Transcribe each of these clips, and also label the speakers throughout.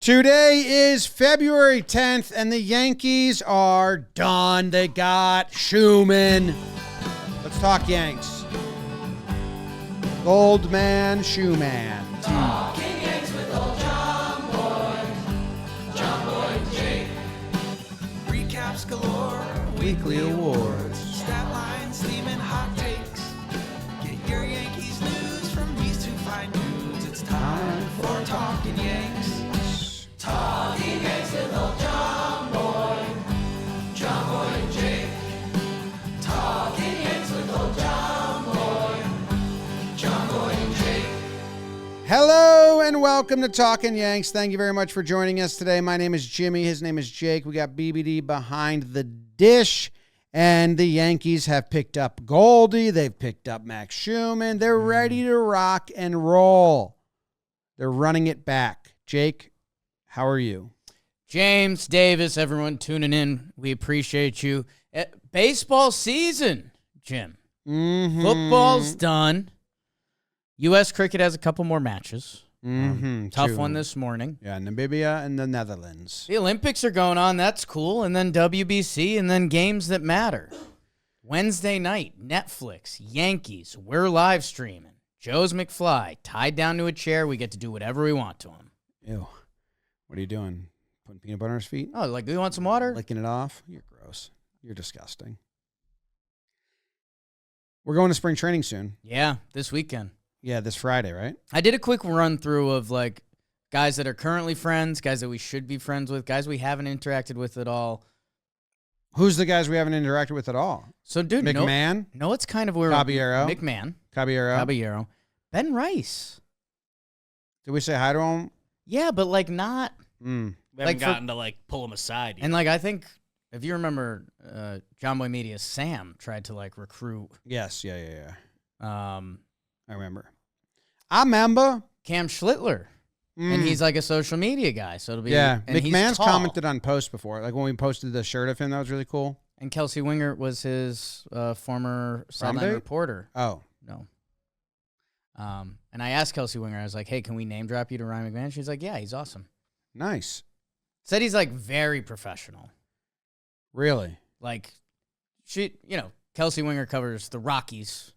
Speaker 1: Today is February 10th, and the Yankees are done. They got Schuemann. Let's talk Yanks. Goldman, Schuemann.
Speaker 2: Talking Yanks with old John Boy, Jake. Recaps galore,
Speaker 1: Weekly awards.
Speaker 2: stat lines, steaming hot takes. Get your Yankees news from these two fine dudes. It's time for Talking Yanks. Talking Yanks with old John Boy, and Jake. Talking Yanks with old John Boy, and Jake.
Speaker 1: Hello and welcome to Talkin' Yanks. Thank you very much for joining us today. My name is Jimmy. His name is Jake. We got BBD behind the dish. And the Yankees have picked up Goldie. They've picked up Max Schuemann. They're ready to rock and roll. They're running it back. Jake, how are you?
Speaker 3: James, Davis, everyone tuning in. We appreciate you. Baseball season, Jim.
Speaker 1: Mm-hmm.
Speaker 3: Football's done. U.S. cricket has a couple more matches. Tough one this morning.
Speaker 1: Yeah, Namibia and the Netherlands.
Speaker 3: The Olympics are going on. That's cool. And then WBC and then games that matter. Wednesday night, Netflix, Yankees. We're live streaming. Joe's McFly, tied down to a chair. We get to do whatever we want to him.
Speaker 1: Ew. What are you doing? Putting peanut butter on his feet?
Speaker 3: Oh, like, do you want some water?
Speaker 1: Licking it off? You're gross. You're disgusting. We're going to spring training soon.
Speaker 3: Yeah, this weekend.
Speaker 1: Yeah, this Friday, right?
Speaker 3: I did a quick run through of like guys that are currently friends, guys that we should be friends with, guys we haven't interacted with at all.
Speaker 1: Who's the guys we haven't interacted with at all?
Speaker 3: So, dude,
Speaker 1: McMahon?
Speaker 3: No, it's kind of where
Speaker 1: Caballero?
Speaker 3: McMahon.
Speaker 1: Caballero?
Speaker 3: Ben Rice.
Speaker 1: Did we say hi to him?
Speaker 3: Yeah, but like not.
Speaker 1: Mm.
Speaker 4: We
Speaker 3: Like
Speaker 4: haven't
Speaker 3: for-
Speaker 4: gotten to like pull him aside yet.
Speaker 3: And like I think if you remember, John Boy Media, Sam tried to like recruit
Speaker 1: Yes, yeah. I remember.
Speaker 3: Cam Schlittler, and he's like a social media guy, so it'll be
Speaker 1: Yeah,
Speaker 3: And he's
Speaker 1: McMahon's
Speaker 3: tall.
Speaker 1: commented on posts before, like when we posted the shirt of him. That was really cool.
Speaker 3: And Kelsey Winger was his former sideline
Speaker 1: date?
Speaker 3: reporter.
Speaker 1: Oh,
Speaker 3: No. And I asked Kelsey Winger, I was like, hey, can we name drop you to Ryan McMahon? She's like, yeah, he's awesome.
Speaker 1: nice.
Speaker 3: Said he's like very professional.
Speaker 1: Really?
Speaker 3: Like, Kelsey Winger covers the Rockies,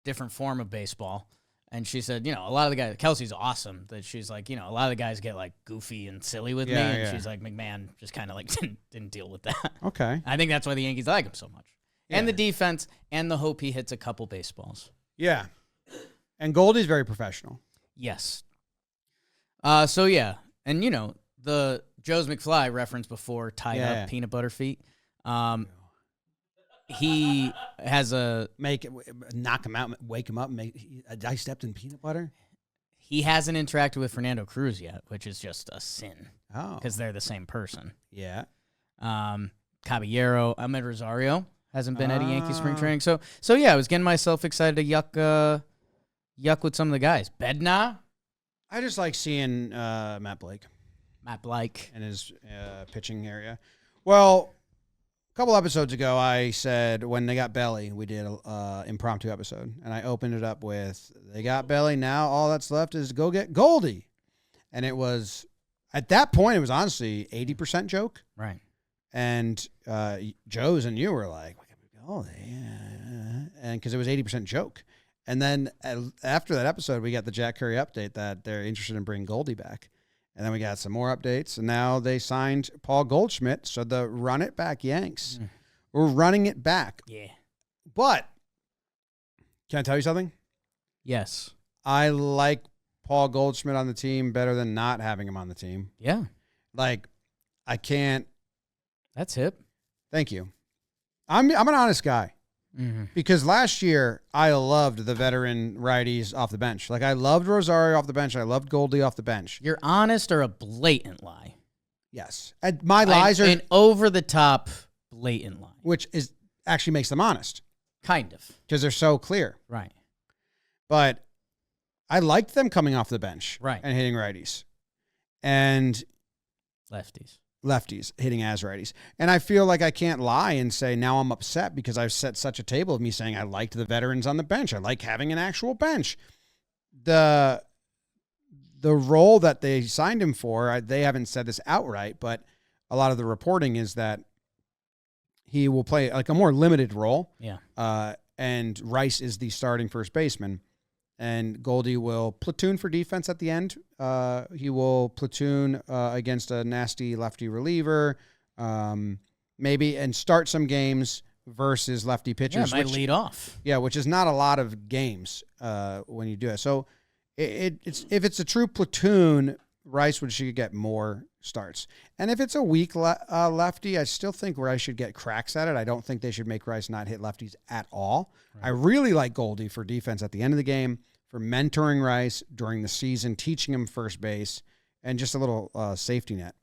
Speaker 3: different form of baseball. And she said, a lot of the guys, Kelsey's awesome. That she's like, a lot of the guys get like goofy and silly with me.
Speaker 1: Yeah,
Speaker 3: And
Speaker 1: yeah.
Speaker 3: she's like, McMahon just kind of like didn't deal with that.
Speaker 1: Okay.
Speaker 3: I think that's why the Yankees like him so much. And
Speaker 1: Yeah.
Speaker 3: the defense and the hope he hits a couple baseballs.
Speaker 1: Yeah. And Goldie's very professional.
Speaker 3: Yes. So yeah, and the Joe's McFly reference before tied
Speaker 1: Yeah.
Speaker 3: up peanut butter feet. He has
Speaker 1: Knock him out, wake him up, I stepped in peanut butter?
Speaker 3: he hasn't interacted with Fernando Cruz yet, which is just a sin
Speaker 1: Oh.
Speaker 3: because they're the same person.
Speaker 1: Yeah.
Speaker 3: Caballero, Ahmed Rosario hasn't been at a Yankee spring training. So yeah, I was getting myself excited to yuck with some of the guys. Bednar,
Speaker 1: I just like seeing Matt Blake
Speaker 3: Matt Blake.
Speaker 1: in his pitching area. Well, a couple episodes ago, I said when they got Belly, we did an impromptu episode, and I opened it up with, they got Belly, now all that's left is go get Goldie. And it was, at that point, it was honestly 80% joke.
Speaker 3: Right.
Speaker 1: And Joe's and you were like, Goldie, yeah. And because it was 80% joke. And then after that episode, we got the Jack Curry update that they're interested in bringing Goldie back. And then we got some more updates, and now they signed Paul Goldschmidt, so the run it back Yanks. We're running it back.
Speaker 3: Yeah.
Speaker 1: But, can I tell you something?
Speaker 3: Yes.
Speaker 1: I like Paul Goldschmidt on the team better than not having him on the team.
Speaker 3: Yeah.
Speaker 1: Like, I can't.
Speaker 3: That's hip.
Speaker 1: Thank you. I'm an honest guy.
Speaker 3: Mm-hmm.
Speaker 1: Because last year, I loved the veteran righties off the bench. Like, I loved Rosario off the bench. I loved Goldie off the bench.
Speaker 3: You're honest or a blatant lie?
Speaker 1: Yes. And my lies are,
Speaker 3: An over-the-top blatant lie.
Speaker 1: which is actually makes them honest
Speaker 3: Kind of.
Speaker 1: because they're so clear.
Speaker 3: Right.
Speaker 1: But I liked them coming off the bench
Speaker 3: Right.
Speaker 1: and hitting righties and
Speaker 3: Lefties.
Speaker 1: hitting as righties. And I feel like I can't lie and say now I'm upset because I've set such a table of me saying I liked the veterans on the bench. I like having an actual bench. The the role that they signed him for, they haven't said this outright, but a lot of the reporting is that he will play like a more limited role.
Speaker 3: Yeah.
Speaker 1: And Rice is the starting first baseman. And Goldie will platoon for defense at the end. He will platoon against a nasty lefty reliever, maybe, and start some games versus lefty pitchers.
Speaker 3: Yeah, might lead off.
Speaker 1: Yeah, which is not a lot of games when you do it. So it's if it's a true platoon, Rice should get more starts. And if it's a weak lefty, I still think Rice should get cracks at it. I don't think they should make Rice not hit lefties at all. Right. I really like Goldie for defense at the end of the game, for mentoring Rice during the season, teaching him first base, and just a little safety net.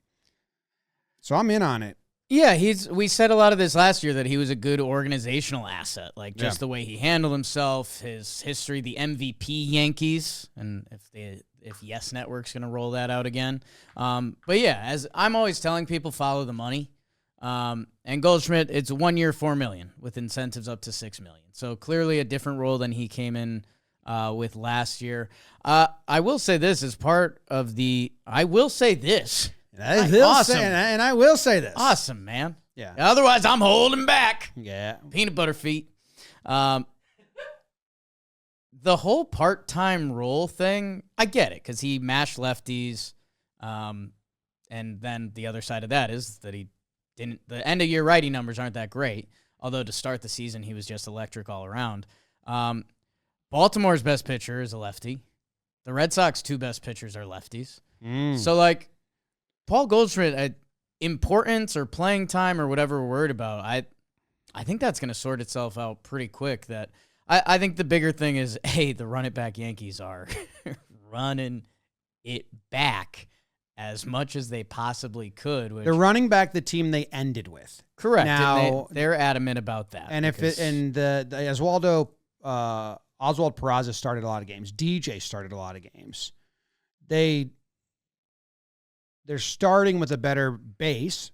Speaker 1: So I'm in on it.
Speaker 3: Yeah, we said a lot of this last year that he was a good organizational asset, like just the way he handled himself, his history, the MVP Yankees, and if Yes Network's going to roll that out again. But yeah, as I'm always telling people, follow the money. And Goldschmidt, it's 1 year, $4 million with incentives up to $6 million. So clearly a different role than he came in with last year. I will say this as part of the. I will say this.
Speaker 1: Awesome. And I will say this.
Speaker 3: Awesome, man.
Speaker 1: Yeah.
Speaker 3: Otherwise, I'm holding back.
Speaker 1: Yeah.
Speaker 3: Peanut butter feet. The whole part-time role thing, I get it, because he mashed lefties. And then the other side of that is that he didn't. The end-of-year righty numbers aren't that great, although to start the season, he was just electric all around. Baltimore's best pitcher is a lefty. The Red Sox 2 best pitchers are lefties. So, like, Paul Goldschmidt, importance or playing time or whatever we're worried about, I think that's going to sort itself out pretty quick. That I think the bigger thing is, hey, the run-it-back Yankees are running it back as much as they possibly could.
Speaker 1: They're running back the team they ended with.
Speaker 3: Correct.
Speaker 1: Now,
Speaker 3: and they're adamant about that.
Speaker 1: And the Oswald Peraza started a lot of games. DJ started a lot of games. They're starting with a better base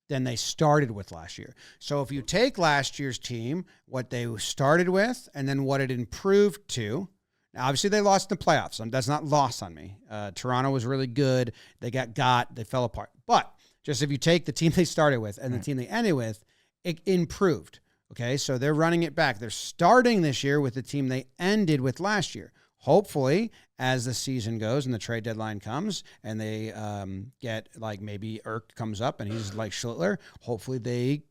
Speaker 1: than they started with last year. So if you take last year's team, what they started with, and then what it improved to, now obviously they lost in the playoffs. That's not lost on me. Toronto was really good. They they fell apart. But just if you take the team they started with and the team they ended with, it improved. Okay, so they're running it back. They're starting this year with the team they ended with last year. Hopefully, as the season goes and the trade deadline comes and they get, like, maybe Irk comes up and he's like Schlittler, hopefully they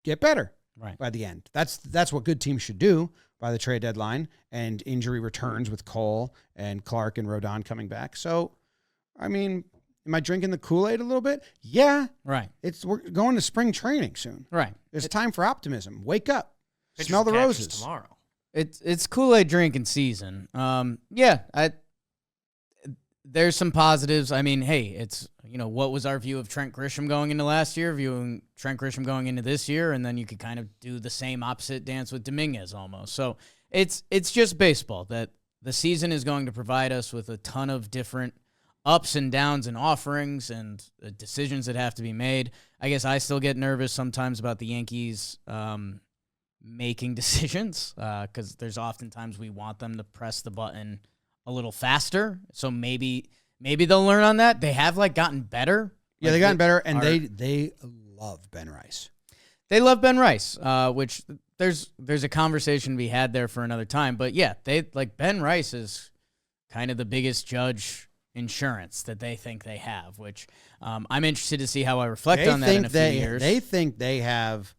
Speaker 1: get better by the end. That's what good teams should do by the trade deadline, and injury returns with Cole and Clark and Rodon coming back. So, I mean, am I drinking the Kool-Aid a little bit? Yeah.
Speaker 3: Right.
Speaker 1: We're going to spring training soon.
Speaker 3: Right.
Speaker 1: It's time for optimism. Wake up. Smell the roses.
Speaker 4: Tomorrow.
Speaker 3: It's Kool-Aid drinking season. There's some positives. I mean, hey, it's, what was our view of Trent Grisham going into last year, viewing Trent Grisham going into this year, and then you could kind of do the same opposite dance with Dominguez almost. So it's just baseball, that the season is going to provide us with a ton of different ups and downs and offerings and decisions that have to be made. I guess I still get nervous sometimes about the Yankees making decisions because there's oftentimes we want them to press the button a little faster. So maybe they'll learn on that. They have gotten better.
Speaker 1: Yeah, they've gotten better, and they love Ben Rice.
Speaker 3: They love Ben Rice, which there's a conversation to be had there for another time. But yeah, Ben Rice is kind of the biggest judge insurance that they think they have, which I'm interested to see how I reflect on that in a few years.
Speaker 1: They think they have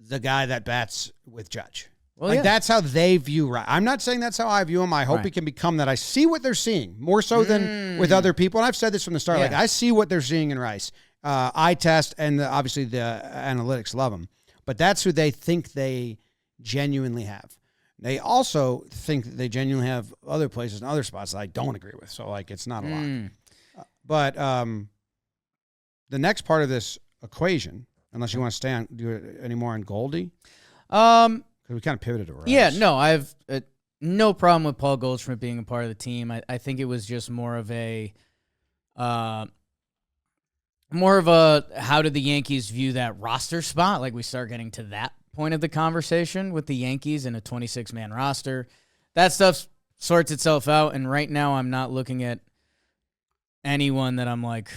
Speaker 1: the guy that bats with Judge. Well, that's how they view Rice. I'm not saying that's how I view him. I hope he can become that. I see what they're seeing more so than with other people. And I've said this from the start. I see what they're seeing in Rice. Eye test, and obviously the analytics love him. But that's who they think they genuinely have. They also think that they genuinely have other places and other spots that I don't agree with. So, it's not a lot. But the next part of this equation, unless you want to do it any more on Goldie, because we kind of pivoted to Rice.
Speaker 3: Yeah, no, I have no problem with Paul Goldschmidt being a part of the team. I think it was just more of a how did the Yankees view that roster spot? We start getting to that point of the conversation with the Yankees in a 26-man roster. That stuff's sorts itself out. And right now I'm not looking at anyone that I'm like,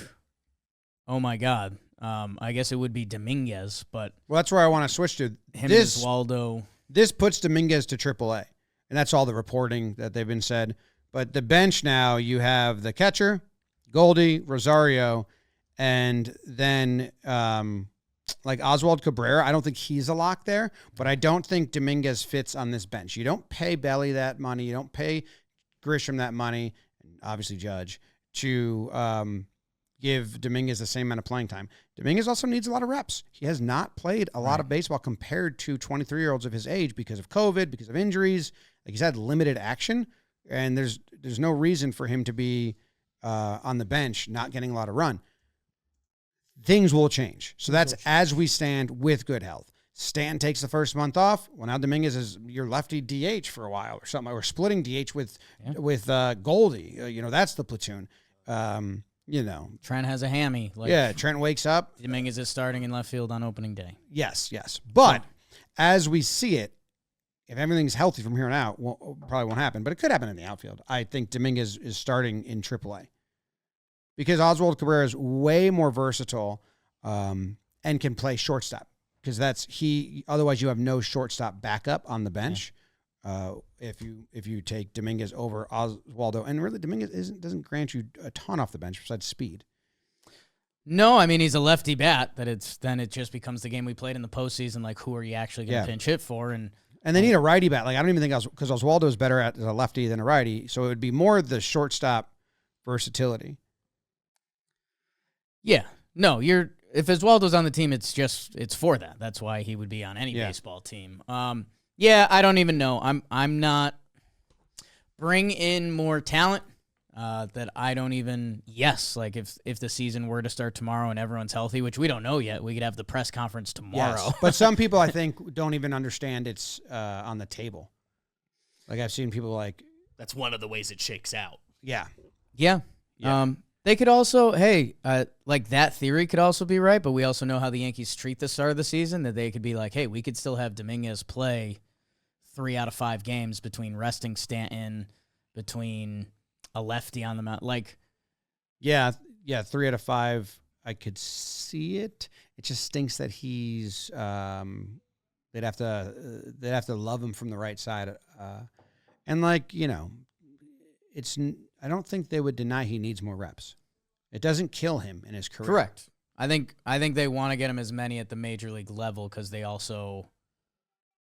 Speaker 3: oh my God. I guess it would be Dominguez, but
Speaker 1: Well, that's where I want to switch to.
Speaker 3: him and Osvaldo.
Speaker 1: This puts Dominguez to AAA, and that's all the reporting that they've been said. But the bench now, you have the catcher, Goldie, Rosario, and then like Oswald Cabrera. I don't think he's a lock there, but I don't think Dominguez fits on this bench. You don't pay Belly that money. You don't pay Grisham that money, and obviously Judge, to give Dominguez the same amount of playing time. Dominguez also needs a lot of reps. He has not played a lot of baseball compared to 23-year-olds of his age because of COVID, because of injuries. Like, he's had limited action, and there's no reason for him to be on the bench not getting a lot of run. Things will change. So that's as we stand with good health. Stan takes the first month off. Well, now Dominguez is your lefty DH for a while or something. We're splitting DH with Goldie. That's the platoon.
Speaker 3: Trent has a hammy.
Speaker 1: Trent wakes up.
Speaker 3: Dominguez is starting in left field on opening day.
Speaker 1: Yes. But as we see it, if everything's healthy from here on out, probably won't happen. But it could happen in the outfield. I think Dominguez is starting in AAA because Oswald Cabrera is way more versatile and can play shortstop because otherwise you have no shortstop backup on the bench. If you take Dominguez over Oswaldo, and really Dominguez doesn't grant you a ton off the bench besides speed.
Speaker 3: No, I mean, he's a lefty bat. Then it just becomes the game we played in the postseason. Like, who are you actually going to pinch hit for? And
Speaker 1: they need a righty bat. Like, I don't even think because Oswaldo is better as a lefty than a righty, so it would be more the shortstop versatility.
Speaker 3: Yeah, no, if Oswaldo's on the team, it's for that. That's why he would be on any baseball team. Yeah, I don't even know. I'm not bring in more talent that I don't even like if the season were to start tomorrow and everyone's healthy, which we don't know yet, we could have the press conference tomorrow.
Speaker 1: Yes, but some people I think don't even understand it's on the table. Like, I've seen people like
Speaker 4: that's one of the ways it shakes out.
Speaker 1: Yeah.
Speaker 3: They could also, like that theory could also be right, but we also know how the Yankees treat the start of the season, that they could be like, hey, we could still have Dominguez play 3 out of 5 games between resting Stanton, between a lefty on the mound. Like,
Speaker 1: yeah, 3 out of 5, I could see it. It just stinks that he's they'd have to love him from the right side. And I don't think they would deny he needs more reps. It doesn't kill him in his career.
Speaker 3: Correct. I think they want to get him as many at the major league level because they also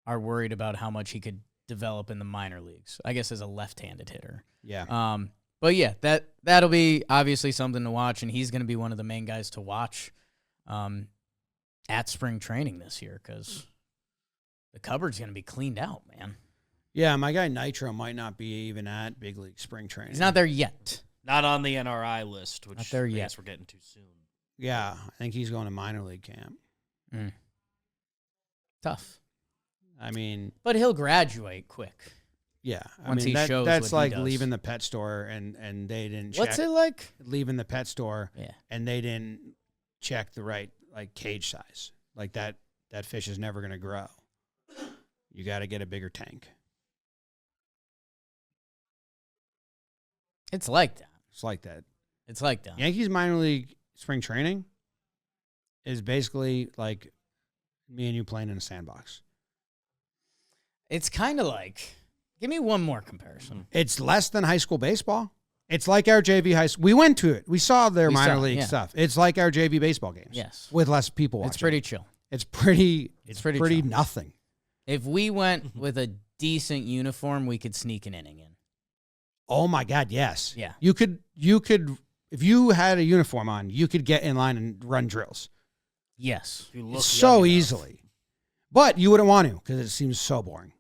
Speaker 3: are worried about how much he could develop in the minor leagues, I guess, as a left-handed hitter.
Speaker 1: Yeah.
Speaker 3: But yeah, that'll be obviously something to watch, and he's going to be one of the main guys to watch at spring training this year because the cupboard's going to be cleaned out, man.
Speaker 1: Yeah, my guy Nitro might not be even at big league spring training.
Speaker 3: He's not there yet.
Speaker 4: Not on the NRI list, which
Speaker 3: not there
Speaker 4: I
Speaker 3: yet.
Speaker 4: guess we're getting too soon.
Speaker 1: Yeah, I think he's going to minor league camp.
Speaker 3: Tough.
Speaker 1: I mean,
Speaker 3: but he'll graduate quick.
Speaker 1: Yeah,
Speaker 3: once he shows
Speaker 1: that's
Speaker 3: what
Speaker 1: like
Speaker 3: he does.
Speaker 1: leaving the pet store and they didn't.
Speaker 3: What's
Speaker 1: check,
Speaker 3: it like?
Speaker 1: Leaving the pet store,
Speaker 3: yeah,
Speaker 1: and they didn't check the right cage size. Like that fish is never going to grow. You got to get a bigger tank.
Speaker 3: It's like that.
Speaker 1: It's like that.
Speaker 3: It's like that.
Speaker 1: Yankees minor league spring training is basically like me and you playing in a sandbox.
Speaker 3: It's kind of like, give me one more comparison.
Speaker 1: It's less than high school baseball. It's like our JV high school. We went to it. We saw their minor league stuff. It's like our JV baseball games.
Speaker 3: Yes.
Speaker 1: With less people watching.
Speaker 3: It's pretty chill.
Speaker 1: It's pretty
Speaker 3: chill.
Speaker 1: Nothing.
Speaker 3: If we went with a decent uniform, we could sneak an inning in.
Speaker 1: Oh my God, yes.
Speaker 3: Yeah.
Speaker 1: You could if you had a uniform on, you could get in line and run drills.
Speaker 3: Yes.
Speaker 1: So easily. But you wouldn't want to because it seems so boring.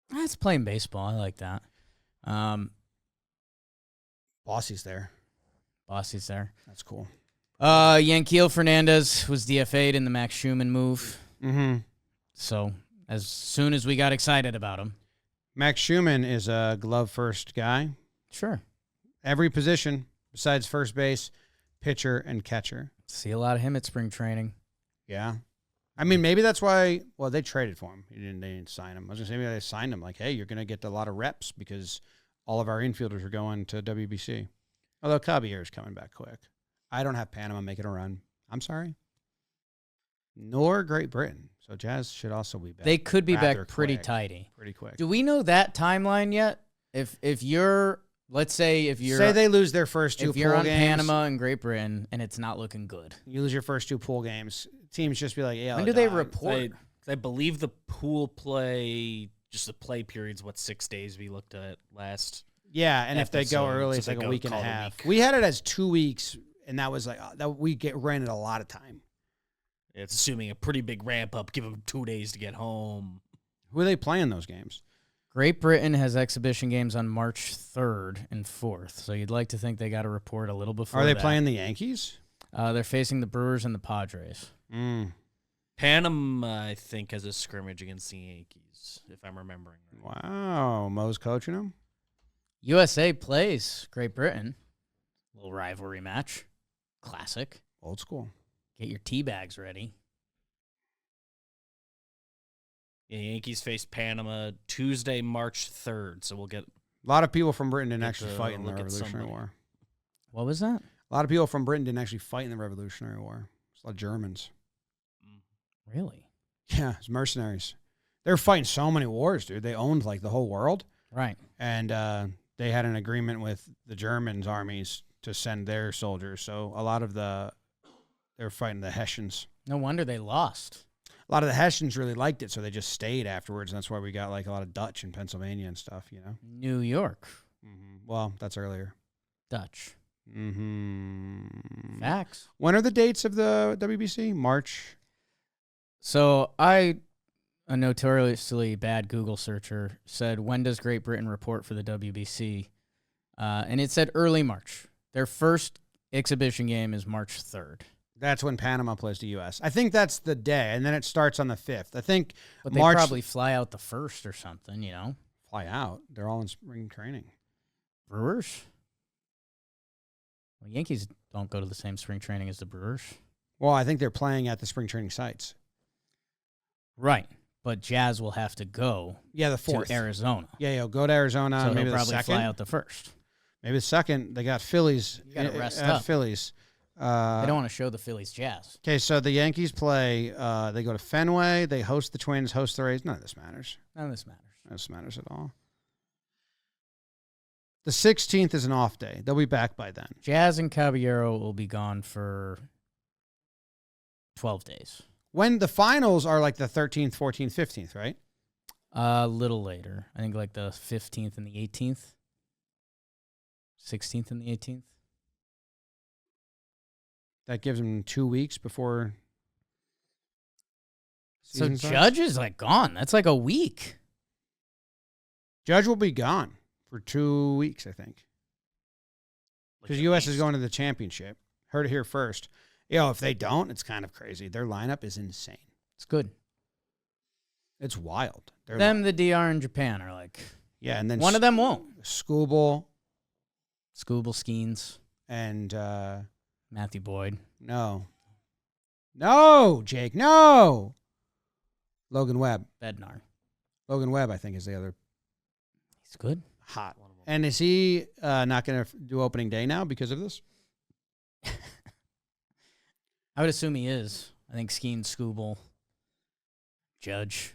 Speaker 3: That's playing baseball. I like that.
Speaker 1: Bossy's there.
Speaker 3: That's
Speaker 1: cool.
Speaker 3: Yanquiel Fernandez was DFA'd in the Max Schuemann move.
Speaker 1: Mm-hmm.
Speaker 3: So as soon as we got excited about him.
Speaker 1: Max Schuemann is a glove-first guy.
Speaker 3: Sure.
Speaker 1: Every position besides first base, pitcher, and catcher.
Speaker 3: See a lot of him at spring training.
Speaker 1: Yeah. I mean, maybe that's why, they traded for him. They didn't sign him. I was going to say maybe they signed him like, hey, you're going to get a lot of reps because all of our infielders are going to WBC. Although Caballera's coming back quick. I don't have Panama making a run. I'm sorry. Nor Great Britain. So Jazz should also be back.
Speaker 3: They could be
Speaker 1: rather
Speaker 3: back pretty
Speaker 1: quick.
Speaker 3: tidy.
Speaker 1: Pretty quick.
Speaker 3: Do we know that timeline yet? If you're, let's say if you're,
Speaker 1: Say they lose their first two
Speaker 3: if you're
Speaker 1: pool
Speaker 3: on
Speaker 1: games.
Speaker 3: Panama and Great Britain and it's not looking good,
Speaker 1: You lose your first two pool games. Teams just be like, yeah.
Speaker 3: when do they report?
Speaker 4: I believe the pool play, just the play period's 6 days we looked at last.
Speaker 1: Yeah, and if they go
Speaker 4: episode,
Speaker 1: early,
Speaker 4: so
Speaker 1: it's
Speaker 4: they
Speaker 1: like a
Speaker 4: go
Speaker 1: week and a
Speaker 4: call it a
Speaker 1: half.
Speaker 4: week.
Speaker 1: We had it as 2 weeks, and that was like that we rented a lot of time.
Speaker 4: It's assuming a pretty big ramp up. Give them 2 days to get home.
Speaker 1: Who are they playing those games?
Speaker 3: Great Britain has exhibition games on March 3rd and 4th, so you'd like to think they got to report a little before
Speaker 1: Are they
Speaker 3: that.
Speaker 1: playing the Yankees?
Speaker 3: They're facing the Brewers and the Padres.
Speaker 4: Panama, I think, has a scrimmage against the Yankees, if I'm remembering right.
Speaker 1: Wow, Mo's coaching them.
Speaker 3: USA plays Great Britain. Little rivalry match. Classic.
Speaker 1: Old school.
Speaker 3: Get your tea bags ready.
Speaker 4: Yeah, Yankees face Panama Tuesday, March 3rd, so we'll get...
Speaker 1: A lot of people from Britain didn't
Speaker 4: Get
Speaker 1: actually
Speaker 4: to
Speaker 1: fight in the
Speaker 4: look at
Speaker 1: Revolutionary
Speaker 4: somebody.
Speaker 1: War.
Speaker 3: What was that?
Speaker 1: A lot of people from Britain didn't actually fight in the Revolutionary War. It's a lot of Germans.
Speaker 3: Really?
Speaker 1: Yeah, it's mercenaries. They were fighting so many wars, dude. They owned like the whole world,
Speaker 3: Right.
Speaker 1: and they had an agreement with the Germans' armies to send their soldiers. So a lot of they were fighting the Hessians.
Speaker 3: No wonder they lost.
Speaker 1: A lot of the Hessians really liked it, so they just stayed afterwards. And that's why we got like a lot of Dutch in Pennsylvania and stuff, you know.
Speaker 3: New York.
Speaker 1: Well, that's earlier.
Speaker 3: Dutch.
Speaker 1: Mm-hmm.
Speaker 3: Facts.
Speaker 1: When are the dates of the WBC? March.
Speaker 3: So a notoriously bad Google searcher, said, when does Great Britain report for the WBC? And it said early March. Their first exhibition game is March 3rd.
Speaker 1: That's when Panama plays the U.S. I think that's the day, and then it starts on the 5th. I think
Speaker 3: But they
Speaker 1: March
Speaker 3: probably fly out the 1st or something, you know?
Speaker 1: fly out. They're all in spring training.
Speaker 3: Brewers? Well, Yankees don't go to the same spring training as the Brewers.
Speaker 1: Well, I think they're playing at the spring training sites.
Speaker 3: Right. But Jazz will have to go
Speaker 1: Yeah, the
Speaker 3: to
Speaker 1: 4th.
Speaker 3: Arizona.
Speaker 1: Yeah, go to Arizona.
Speaker 3: So
Speaker 1: maybe
Speaker 3: he'll
Speaker 1: the
Speaker 3: probably
Speaker 1: second.
Speaker 3: fly out the 1st.
Speaker 1: Maybe the second. They got Phillies.
Speaker 3: You gotta rest
Speaker 1: at
Speaker 3: up.
Speaker 1: Phillies.
Speaker 3: They don't want to show the Phillies Jazz.
Speaker 1: Okay, so the Yankees play. They go to Fenway. They host the Twins, host the Rays. None of this matters.
Speaker 3: None of this matters.
Speaker 1: None of this matters at all. The 16th is an off day. They'll be back by then.
Speaker 3: Jazz and Caballero will be gone for 12 days.
Speaker 1: When the finals are like the 13th, 14th, 15th, right?
Speaker 3: A little later. I think like the 15th and the 18th. 16th and the 18th.
Speaker 1: That gives them 2 weeks before.
Speaker 3: So
Speaker 1: season starts.
Speaker 3: Judge is like gone. That's like a week.
Speaker 1: Judge will be gone for 2 weeks, I think. Because U.S. is going to the championship. Heard it here first. If they don't, it's kind of crazy. Their lineup is insane.
Speaker 3: It's good.
Speaker 1: It's wild. They're
Speaker 3: Them, the DR, and Japan are like,
Speaker 1: yeah, and then
Speaker 3: one of them won't.
Speaker 1: Skubal
Speaker 3: Scooble Skeens,
Speaker 1: and
Speaker 3: Matthew Boyd.
Speaker 1: no, Jake, no. Logan Webb.
Speaker 3: Bednar.
Speaker 1: Logan Webb, I think, is the other
Speaker 3: He's good.
Speaker 1: hot. And is he not going to do opening day now because of this?
Speaker 3: I would assume he is. I think Skeens, Scooble, Judge.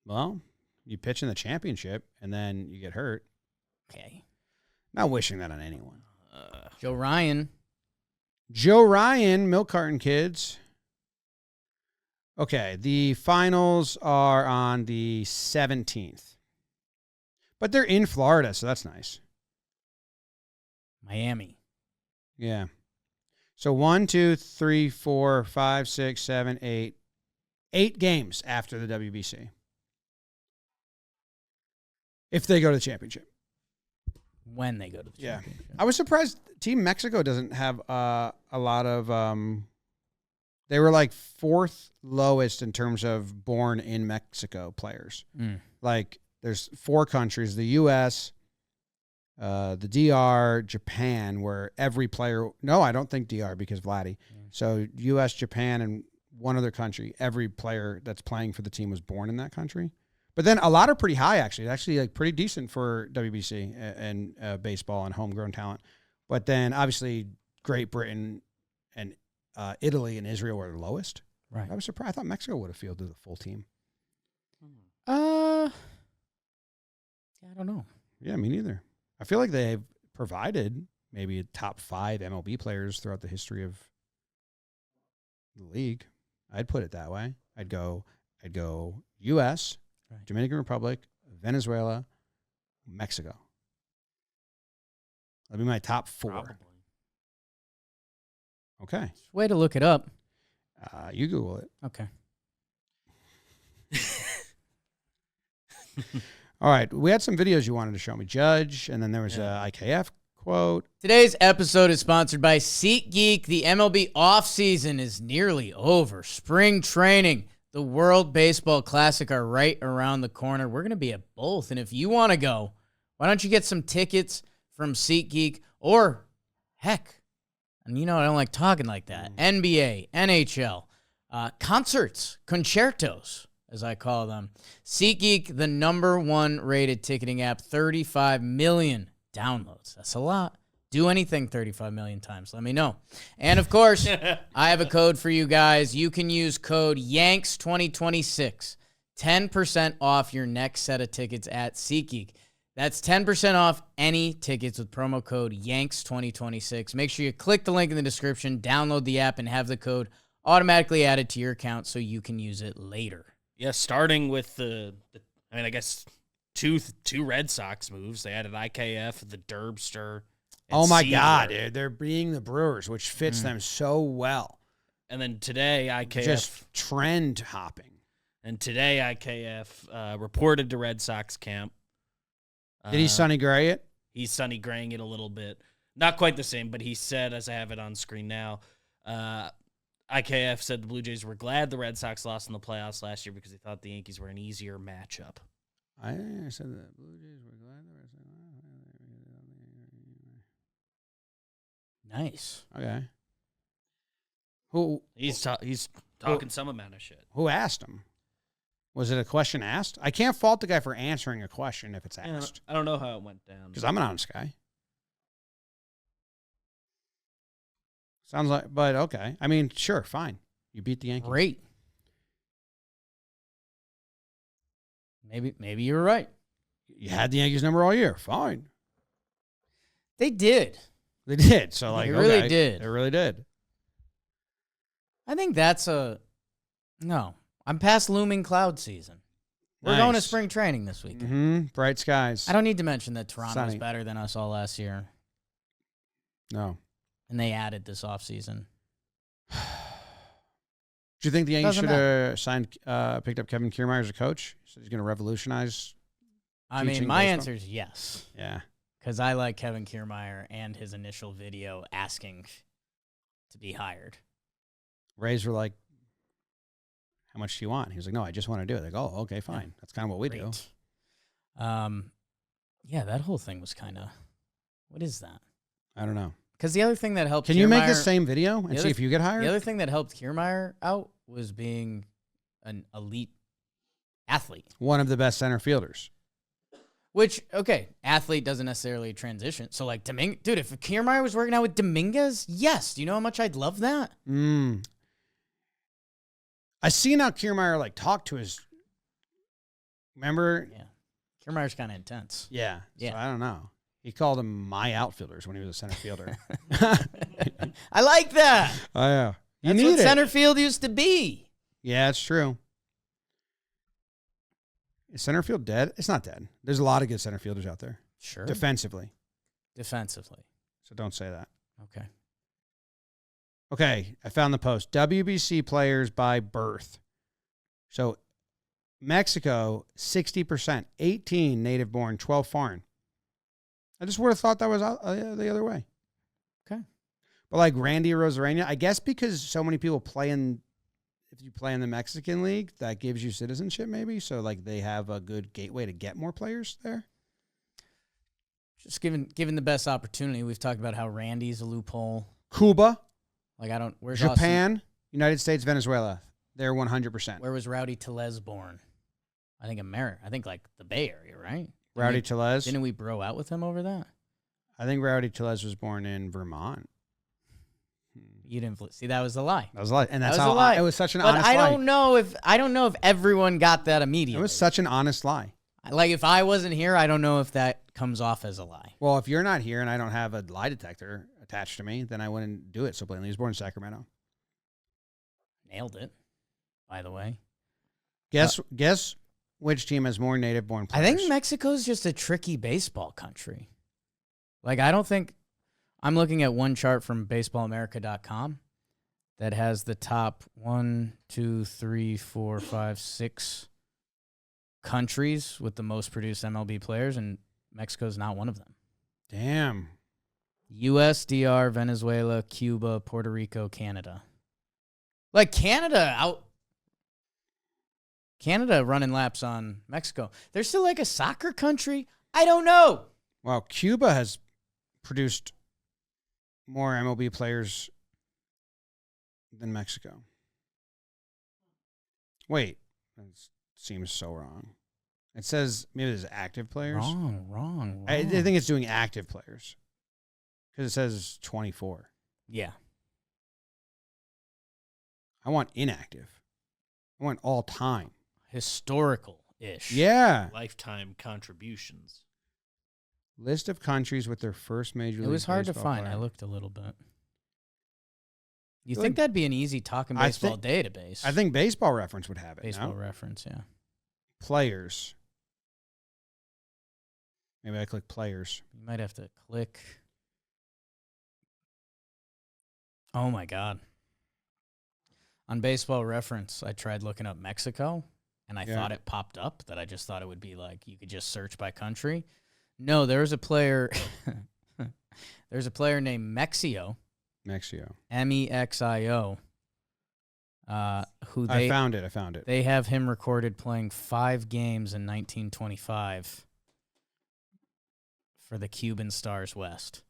Speaker 1: Well, you pitch in the championship and then you get hurt.
Speaker 3: Okay.
Speaker 1: Not wishing that on anyone.
Speaker 3: Joe Ryan.
Speaker 1: Joe Ryan, Milk Carton Kids. Okay, the finals are on the 17th. But they're in Florida, so that's nice.
Speaker 3: Miami.
Speaker 1: Yeah. So 1, 2, 3, 4, 5, 6, 7, 8. 8 games after the WBC. If they go to the championship.
Speaker 3: When they go to the
Speaker 1: Yeah.
Speaker 3: championship.
Speaker 1: I was surprised Team Mexico doesn't have a lot of they were like 4th lowest in terms of born in Mexico players. Like there's 4 countries, the US, the DR, Japan, where every player, no, I don't think DR because Vladdy. So US, Japan, and one other country, every player that's playing for the team was born in that country. But then a lot are pretty high, actually. Actually, like pretty decent for WBC and baseball and homegrown talent. But then obviously Great Britain and Italy and Israel were the lowest.
Speaker 3: Right.
Speaker 1: I was surprised. I thought Mexico would have fielded the full team.
Speaker 3: I don't know.
Speaker 1: Yeah, me neither. I feel like they've provided maybe a top 5 MLB players throughout the history of the league. I'd put it that way. I'd go U.S.,
Speaker 3: Right.
Speaker 1: Dominican Republic, Venezuela, Mexico. That'd be my top 4.
Speaker 4: Probably.
Speaker 1: Okay.
Speaker 3: Way to look it up.
Speaker 1: You Google it.
Speaker 3: Okay.
Speaker 1: All right. We had some videos you wanted to show me. Judge, and then there was a IKF quote.
Speaker 3: Today's episode is sponsored by SeatGeek. The MLB offseason is nearly over. Spring training, the World Baseball Classic are right around the corner. We're going to be at both. And if you want to go, why don't you get some tickets from SeatGeek or, heck, and you know I don't like talking like that, NBA, NHL, concerts, concertos, as I call them. SeatGeek, the #1 rated ticketing app, 35 million downloads. That's a lot. Do anything 35 million times. Let me know. And, of course, I have a code for you guys. You can use code YANKS2026. 10% off your next set of tickets at SeatGeek. That's 10% off any tickets with promo code YANKS2026. Make sure you click the link in the description, download the app, and have the code automatically added to your account so you can use it later.
Speaker 4: Yeah, starting with I guess two Red Sox moves. They added IKF, the Derbster.
Speaker 1: Oh, my God, dude. They're being the Brewers, which fits them so well.
Speaker 4: And then today, IKF.
Speaker 1: Just trend hopping.
Speaker 4: And today, IKF reported to Red Sox camp.
Speaker 1: Did he Sonny Gray it?
Speaker 4: He's Sonny Graying it a little bit. Not quite the same, but he said, as I have it on screen now, IKF said the Blue Jays were glad the Red Sox lost in the playoffs last year because they thought the Yankees were an easier matchup.
Speaker 1: I said the Blue Jays were glad the Red Sox.
Speaker 3: Nice.
Speaker 1: Okay. Who
Speaker 4: He's talking some amount of shit.
Speaker 1: who asked him? Was it a question asked? I can't fault the guy for answering a question if it's
Speaker 4: Yeah,
Speaker 1: asked.
Speaker 4: I don't know how it went down.
Speaker 1: Because I'm an honest guy. Sounds like, but okay. I mean, sure, fine. You beat the Yankees.
Speaker 3: Great. Maybe you were right.
Speaker 1: You had the Yankees number all year. Fine.
Speaker 3: They did.
Speaker 1: They did. So, like,
Speaker 3: They really
Speaker 1: okay,
Speaker 3: did.
Speaker 1: They really did.
Speaker 3: I think that's no. I'm past looming cloud season. We're going to
Speaker 1: Nice.
Speaker 3: spring training this weekend.
Speaker 1: Mm-hmm. Bright skies.
Speaker 3: I don't need to mention that Toronto was
Speaker 1: Sunny.
Speaker 3: better than us all last year,
Speaker 1: No.
Speaker 3: and they added this offseason.
Speaker 1: Do you think the Yankees
Speaker 3: Doesn't
Speaker 1: should have picked up Kevin Kiermaier as a coach? So he's going to revolutionize.
Speaker 3: I mean,
Speaker 1: Teaching
Speaker 3: my
Speaker 1: baseball?
Speaker 3: answer is yes,
Speaker 1: Yeah.
Speaker 3: because I like Kevin Kiermaier and his initial video asking to be hired.
Speaker 1: Rays were like, how much do you want? He was like, no, I just want to do it. Like, oh, okay, fine. That's kind of what we do.
Speaker 3: Great. Yeah, that whole thing was kind of, what is that?
Speaker 1: I don't know.
Speaker 3: Because the other thing that helped
Speaker 1: Can you make the
Speaker 3: Kiermaier-
Speaker 1: same video and
Speaker 3: the
Speaker 1: see
Speaker 3: other-
Speaker 1: if you get hired?
Speaker 3: The other thing that helped Kiermaier out was being an elite athlete.
Speaker 1: One of the best center fielders.
Speaker 3: Which, okay, athlete doesn't necessarily transition. So, like, dude, if Kiermaier was working out with Dominguez, yes. Do you know how much I'd love that?
Speaker 1: I seen how Kiermaier like talked to his. Remember?
Speaker 3: Yeah. Kiermaier's kind of intense.
Speaker 1: Yeah.
Speaker 3: Yeah.
Speaker 1: So I don't know. He called them my outfielders when he was a center fielder.
Speaker 3: I like that.
Speaker 1: Oh yeah. You
Speaker 3: That's
Speaker 1: need
Speaker 3: what
Speaker 1: it.
Speaker 3: center field used to be.
Speaker 1: Yeah, it's true. Is center field dead? It's not dead. There's a lot of good center fielders out there.
Speaker 3: Sure.
Speaker 1: Defensively.
Speaker 3: Defensively.
Speaker 1: So don't say that.
Speaker 3: Okay.
Speaker 1: Okay, I found the post. WBC players by birth. So Mexico, 60%, 18 native born, 12 foreign. I just would have thought that was the other way.
Speaker 3: Okay.
Speaker 1: But like Randy Rosarena, I guess because so many people play in, if you play in the Mexican League, that gives you citizenship maybe. So like they have a good gateway to get more players there.
Speaker 3: Just given the best opportunity. We've talked about how Randy's a loophole.
Speaker 1: Cuba,
Speaker 3: Like, where's
Speaker 1: Japan, United States, Venezuela. They're 100%.
Speaker 3: Where was Rowdy Tellez born? I think like the Bay Area, right?
Speaker 1: Rowdy Tellez.
Speaker 3: Didn't we bro out with him over that?
Speaker 1: I think Rowdy Tellez was born in Vermont.
Speaker 3: You didn't see that was a lie.
Speaker 1: That was a lie, and that's
Speaker 3: That was
Speaker 1: how
Speaker 3: a lie.
Speaker 1: it was such an
Speaker 3: But
Speaker 1: honest
Speaker 3: I
Speaker 1: lie.
Speaker 3: don't know if everyone got that immediately.
Speaker 1: It was such an honest lie.
Speaker 3: Like if I wasn't here, I don't know if that comes off as a lie.
Speaker 1: Well, if you're not here and I don't have a lie detector attached to me, then I wouldn't do it so plainly. He was born in Sacramento.
Speaker 3: Nailed it. By the way,
Speaker 1: Guess which team has more native-born
Speaker 3: I
Speaker 1: players?
Speaker 3: think Mexico's just a tricky baseball country. Like I don't think I'm looking at one chart from baseballamerica.com that has the top 1, 2, 3, 4, 5, 6 countries with the most produced MLB players, and Mexico's not one of them.
Speaker 1: Damn.
Speaker 3: U.S., DR, Venezuela, Cuba, Puerto Rico, Canada. Like Canada running laps on Mexico. They're still like a soccer country. I don't know.
Speaker 1: Well, Cuba has produced more MLB players than Mexico. Wait, that seems so wrong. It says maybe there's active players.
Speaker 3: Wrong.
Speaker 1: I think it's doing active players because it says 24.
Speaker 3: Yeah.
Speaker 1: I want inactive. I want all time.
Speaker 3: Historical-ish.
Speaker 1: Yeah.
Speaker 4: Lifetime contributions.
Speaker 1: List of countries with their first major league.
Speaker 3: It was hard to
Speaker 1: baseball
Speaker 3: find.
Speaker 1: player.
Speaker 3: I looked a little bit. You
Speaker 1: Good.
Speaker 3: think that'd be an easy talking
Speaker 1: I
Speaker 3: baseball
Speaker 1: think-
Speaker 3: database?
Speaker 1: I think Baseball Reference would have it.
Speaker 3: baseball
Speaker 1: No?
Speaker 3: reference, yeah.
Speaker 1: Players. Maybe I click players.
Speaker 3: You might have to click. Oh, my God. On Baseball Reference, I tried looking up Mexico, and I
Speaker 1: Yeah.
Speaker 3: thought it popped up that I just thought it would be like you could just search by country. No, there's a player. There's a player named Mexio,
Speaker 1: Mexio.
Speaker 3: Mexio, who
Speaker 1: I found it.
Speaker 3: they have him recorded playing 5 games in 1925 for the Cuban Stars West.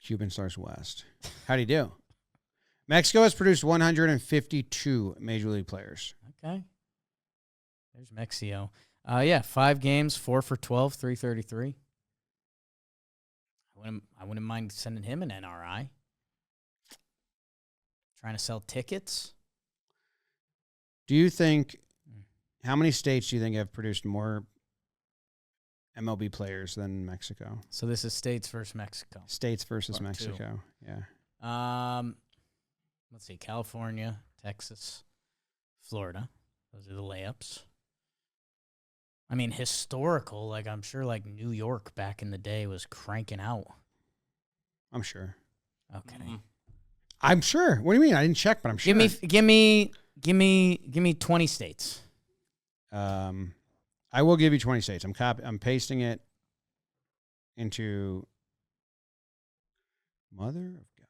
Speaker 1: Cuban Stars West. How'd he do? Mexico has produced 152 major league players.
Speaker 3: Okay. There's Mexio. Yeah, 5 games, 4 for 12, 333. I wouldn't mind sending him an NRI. Trying to sell tickets.
Speaker 1: Do you think, how many states do you think have produced more MLB players than Mexico?
Speaker 3: So this is states versus Mexico.
Speaker 1: States versus
Speaker 3: Part two.
Speaker 1: Mexico. Yeah.
Speaker 3: Let's see, California, Texas, Florida. Those are the layups. I mean, historical, like I'm sure like New York back in the day was cranking out.
Speaker 1: I'm sure.
Speaker 3: Okay.
Speaker 1: I'm sure. What do you mean? I didn't check, but I'm sure.
Speaker 3: Give me 20 states.
Speaker 1: I will give you 20 states. I'm pasting it into Mother of God.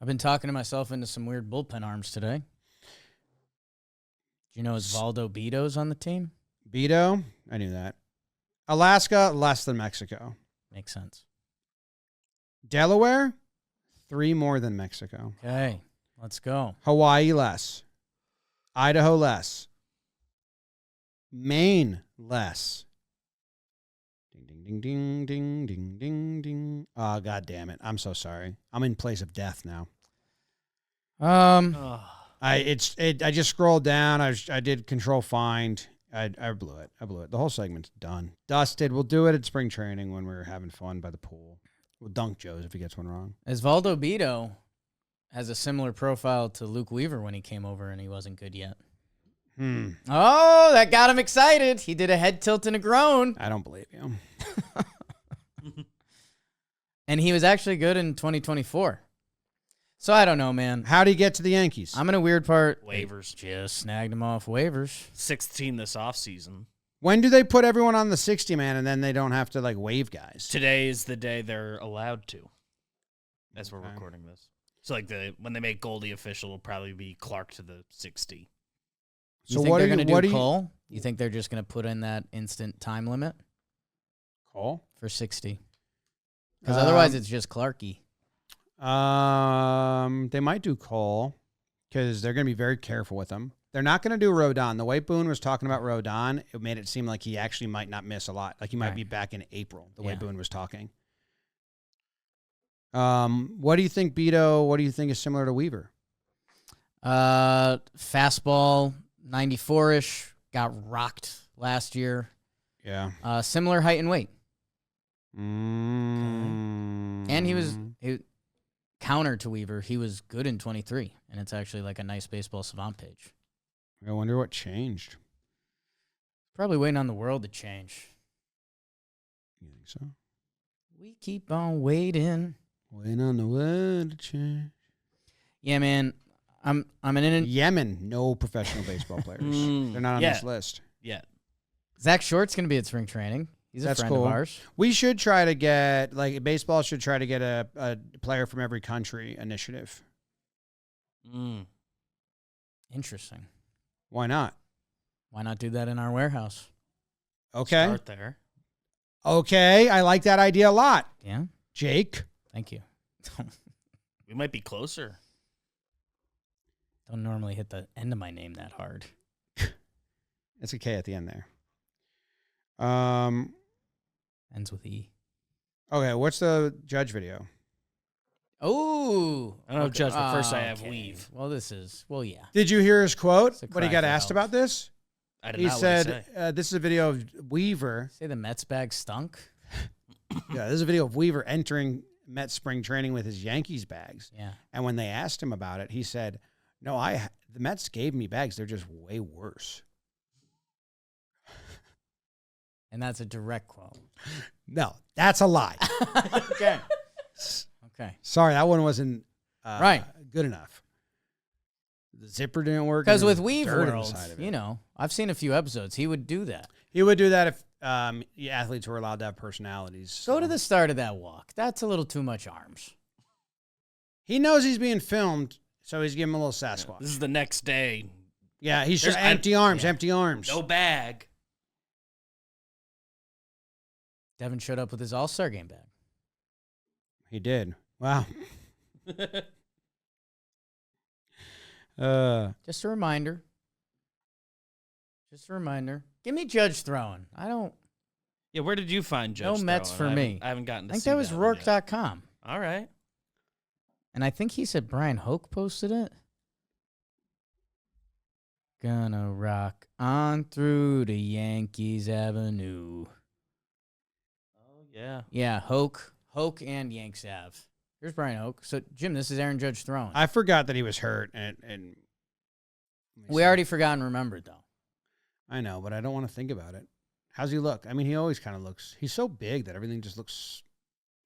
Speaker 3: I've been talking to myself into some weird bullpen arms today. Do you know Osvaldo Bido's on the team?
Speaker 1: Bido, I knew that. Alaska, less than Mexico.
Speaker 3: Makes sense.
Speaker 1: Delaware, 3 more than Mexico.
Speaker 3: Okay, let's go.
Speaker 1: Hawaii, less. Idaho, less. Maine, less. Ding, ding, ding, ding, ding, ding, ding. Oh, God damn it. I'm so sorry. I'm in place of death now. I just scrolled down. I did control find. I blew it. The whole segment's done. Dusted. We'll do it at spring training when we're having fun by the pool. We'll dunk Joe's if he gets one wrong.
Speaker 3: Osvaldo Bido has a similar profile to Luke Weaver when he came over and he wasn't good yet. Oh, that got him excited. He did a head tilt and a groan.
Speaker 1: I don't believe you.
Speaker 3: And he was actually good in 2024. So I don't know, man.
Speaker 1: How'd he get to the Yankees?
Speaker 3: I'm in a weird part.
Speaker 4: Waivers.
Speaker 3: Just snagged him off waivers.
Speaker 4: 6th team this offseason.
Speaker 1: When do they put everyone on the 60-man and then they don't have to, like, waive guys?
Speaker 4: Today is the day they're allowed to, as we're
Speaker 1: Okay.
Speaker 4: recording this. So, like, when they make Goldie official, it'll probably be Clark to the 60.
Speaker 3: You
Speaker 1: So
Speaker 3: think
Speaker 1: what
Speaker 3: they're
Speaker 1: are you?
Speaker 3: going to
Speaker 1: What
Speaker 3: do
Speaker 1: do you?
Speaker 3: Cole? You think they're just going to put in that instant time limit
Speaker 1: Cole?
Speaker 3: for 60? Because otherwise it's just Clarky.
Speaker 1: They might do Cole because they're going to be very careful with him. They're not going to do Rodon. The way Boone was talking about Rodon, it made it seem like he actually might not miss a lot. Like he might be back in April, the way Boone was talking. What do you think, Bido? What do you think is similar to Weaver?
Speaker 3: Fastball, 94-ish, got rocked last year.
Speaker 1: Yeah.
Speaker 3: Similar height and weight.
Speaker 1: Mm.
Speaker 3: And he was counter to Weaver. He was good in 23, and it's actually like a nice baseball savant page.
Speaker 1: I wonder what changed.
Speaker 3: Probably waiting on the world to change.
Speaker 1: You think so?
Speaker 3: We keep on waiting.
Speaker 1: Waiting on the world to change.
Speaker 3: Yeah, man. I'm in
Speaker 1: Yemen, no professional baseball players. They're not on this list.
Speaker 4: Yeah.
Speaker 3: Zach Short's going to be at spring training. He's a friend of ours.
Speaker 1: We should try to get, like, baseball should try to get a player from every country initiative.
Speaker 3: Interesting.
Speaker 1: Why not?
Speaker 3: Why not do that in our warehouse?
Speaker 1: Okay.
Speaker 4: Start there.
Speaker 1: Okay. I like that idea a lot.
Speaker 3: Yeah.
Speaker 1: Jake.
Speaker 3: Thank you.
Speaker 4: We might be closer.
Speaker 3: Don't normally hit the end of my name that hard.
Speaker 1: It's a K at the end there.
Speaker 3: Ends with E.
Speaker 1: Okay, what's the Judge video?
Speaker 3: Oh,
Speaker 4: I don't know Judge, but first I have
Speaker 3: okay.
Speaker 4: Weave.
Speaker 3: Well, yeah.
Speaker 1: Did you hear his quote
Speaker 3: It's a
Speaker 1: when he
Speaker 3: cry
Speaker 1: got
Speaker 3: for
Speaker 1: asked
Speaker 3: help.
Speaker 1: about this?
Speaker 4: I did
Speaker 1: He
Speaker 4: not
Speaker 1: said, this is a video of Weaver.
Speaker 3: Say the Mets bag stunk.
Speaker 1: Yeah, this is a video of Weaver entering Mets spring training with his Yankees bags.
Speaker 3: Yeah.
Speaker 1: And when they asked him about it, he said, no, the Mets gave me bags. They're just way worse.
Speaker 3: And that's a direct quote.
Speaker 1: No, that's a lie.
Speaker 3: Okay. Okay.
Speaker 1: Sorry, that one wasn't
Speaker 3: Right.
Speaker 1: good enough. The zipper didn't work.
Speaker 3: Because
Speaker 1: and
Speaker 3: with
Speaker 1: there was
Speaker 3: Weave
Speaker 1: dirt
Speaker 3: World,
Speaker 1: inside of it.
Speaker 3: you know, I've seen a few episodes. He would do that.
Speaker 1: He would do that if athletes were allowed to have personalities.
Speaker 3: Go
Speaker 1: so.
Speaker 3: to the start of that walk. That's a little too much arms.
Speaker 1: He knows he's being filmed, so he's giving him a little Sasquatch.
Speaker 4: This is the next day.
Speaker 1: Yeah, he's
Speaker 4: There's-
Speaker 1: empty arms, empty arms.
Speaker 4: No bag.
Speaker 3: Devin showed up with his All-Star game bag.
Speaker 1: He did. Wow.
Speaker 3: Just a reminder. Give me Judge throwing. I don't.
Speaker 4: Yeah, where did you find Judge?
Speaker 3: No Mets
Speaker 4: throwing?
Speaker 3: for me.
Speaker 4: I haven't gotten to
Speaker 3: I think
Speaker 4: see
Speaker 3: that was
Speaker 4: one yet.
Speaker 3: Rourke.com.
Speaker 4: All right.
Speaker 3: And I think he said Brian Hoke posted it. Gonna rock on through the Yankees Avenue.
Speaker 4: Oh, yeah.
Speaker 3: Yeah, Hoke and Yanks Ave. Here's Brian Hoke. So, Jim, this is Aaron Judge throwing.
Speaker 1: I forgot that he was hurt, and
Speaker 3: We already forgot and remembered, though.
Speaker 1: I know, but I don't want to think about it. How's he look? I mean, he always kind of looks. He's so big that everything just looks